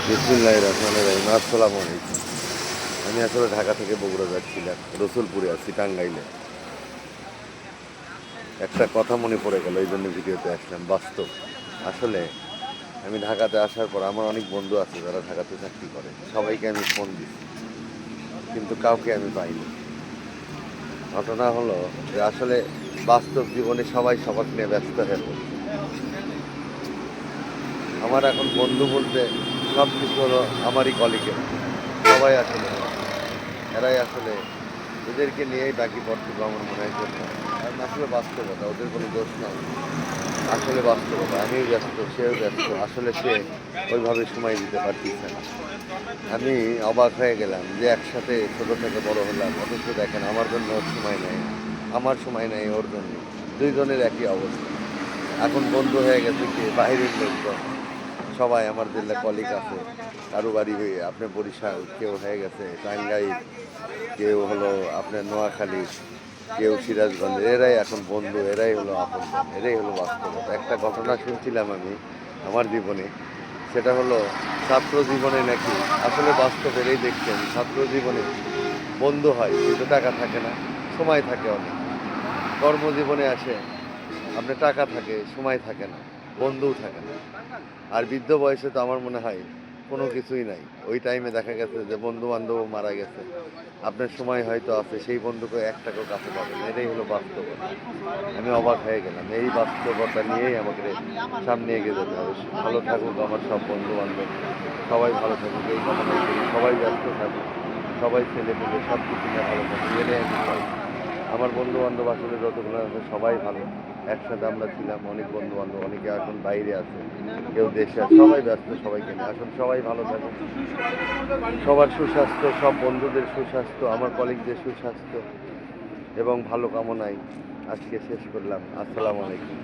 বিসমিল্লাহির রহমানির রহিম। আসসালামু আলাইকুম। আমি আসলে ঢাকা থেকে বগুড়া যাচ্ছিলাম, রসুলপুরে আছি, টাঙ্গাইলে। একটা কথা মনে পড়ে গেল, এই জন্য ভিডিওতে আসলাম। বাস্তব আসলে আমি ঢাকাতে আসার পর আমার অনেক বন্ধু আছে যারা ঢাকাতে চাকরি করে, সবাইকে আমি ফোন দিচ্ছি, কিন্তু কাউকে আমি পাইনি। ঘটনা হলো যে আসলে বাস্তব জীবনে সবাই সবার নিয়ে ব্যস্ত হয়ে পড়ছে। আমার এখন বন্ধু বলতে সব কিছু হলো আমারই কলিগের, সবাই আসলে এরাই আসলে এদেরকে নিয়েই বাকি পথটুকু আমার মনে হয় করতে হবে। কারণ আসলে বাস্তবতা, ওদের কোনো দোষ নাই। আসলে বাস্তবতা, আমিও ব্যস্ত, সেও ব্যস্ত, আসলে সে ওইভাবে সময় দিতে পারতেছে না। আমি অবাক হয়ে গেলাম যে একসাথে ছোট থেকে বড় হলাম, অথচ দেখেন আমার জন্য ওর সময় নেই, আমার সময় নেই ওর জন্য। দুইজনের একই অবস্থা। এখন বন্ধু হয়ে গেছে কি বাইরের লোকজন, সবাই আমার জেলা কলিগ আছে, কারো বাড়ি আপনার বরিশাল, কেউ হয়ে গেছে টাঙ্গাইল, কেউ হলো আপনার নোয়াখালী, কেউ সিরাজগঞ্জ। এরাই এখন বন্ধু, এরাই হলো আপন, এরাই হলো বাস্তবতা। একটা ঘটনা শুনছিলাম আমি আমার জীবনে, সেটা হলো ছাত্র জীবনে নাকি আসলে বাস্তব এরাই দেখছেন। ছাত্র জীবনে বন্ধু হয় কিন্তু টাকা থাকে না, সময় থাকে অনেক। কর্মজীবনে আসে আপনার টাকা থাকে, সময় থাকে না, বন্ধুও থাকে না। আর বৃদ্ধ বয়সে তো আমার মনে হয় কোনো কিছুই নাই। ওই টাইমে দেখা গেছে যে বন্ধু বান্ধবও মারা গেছে, আপনার সময় হয়তো আছে, সেই বন্ধুকে এক টাকাও কাছে পাবেন। এটাই হলো বাস্তবতা। আমি অবাক হয়ে গেলাম। এই বাস্তবতা নিয়েই আমাকে সামনে এগিয়ে যেতে হবে। ভালো থাকুক আমার সব বন্ধু বান্ধব, সবাই ভালো থাকুক এই কামনাই করি। সবাই ব্যস্ত থাকুক, সবাই ছেলে পেলে সব কিছু নিয়ে ভালো থাকুক, এটাই আমি চাই। আমার বন্ধু বান্ধব আসলে যতগুলো আছে সবাই ভালো। একসাথে আমরা ছিলাম, অনেক বন্ধু বান্ধব, অনেকে এখন বাইরে আছে, কেউ দেশে আছে, সবাই ব্যস্ত, সবাইকে নিয়ে। আসলে সবাই ভালো থাকুক, সবার সুস্বাস্থ্য, সব বন্ধুদের সুস্বাস্থ্য, আমার কলিগদের সুস্বাস্থ্য এবং ভালো কামনায় আজকে শেষ করলাম। আসসালামু আলাইকুম।